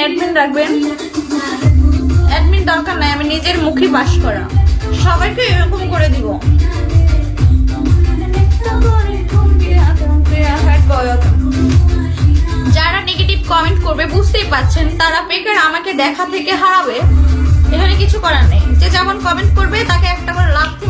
Admin রাখবেন। Admin দরকার নাই, আমি নিজের মুখে পাস করা সবাইকে এরকম করে দিব। যারা নেগেটিভ কমেন্ট করবে বুঝতেই পাচ্ছেন তারা বেকার আমাকে দেখা থেকে হারাবে, এখানে কিছু করার নেই। যে যেমন কমেন্ট করবে তাকে একটা করে লাথি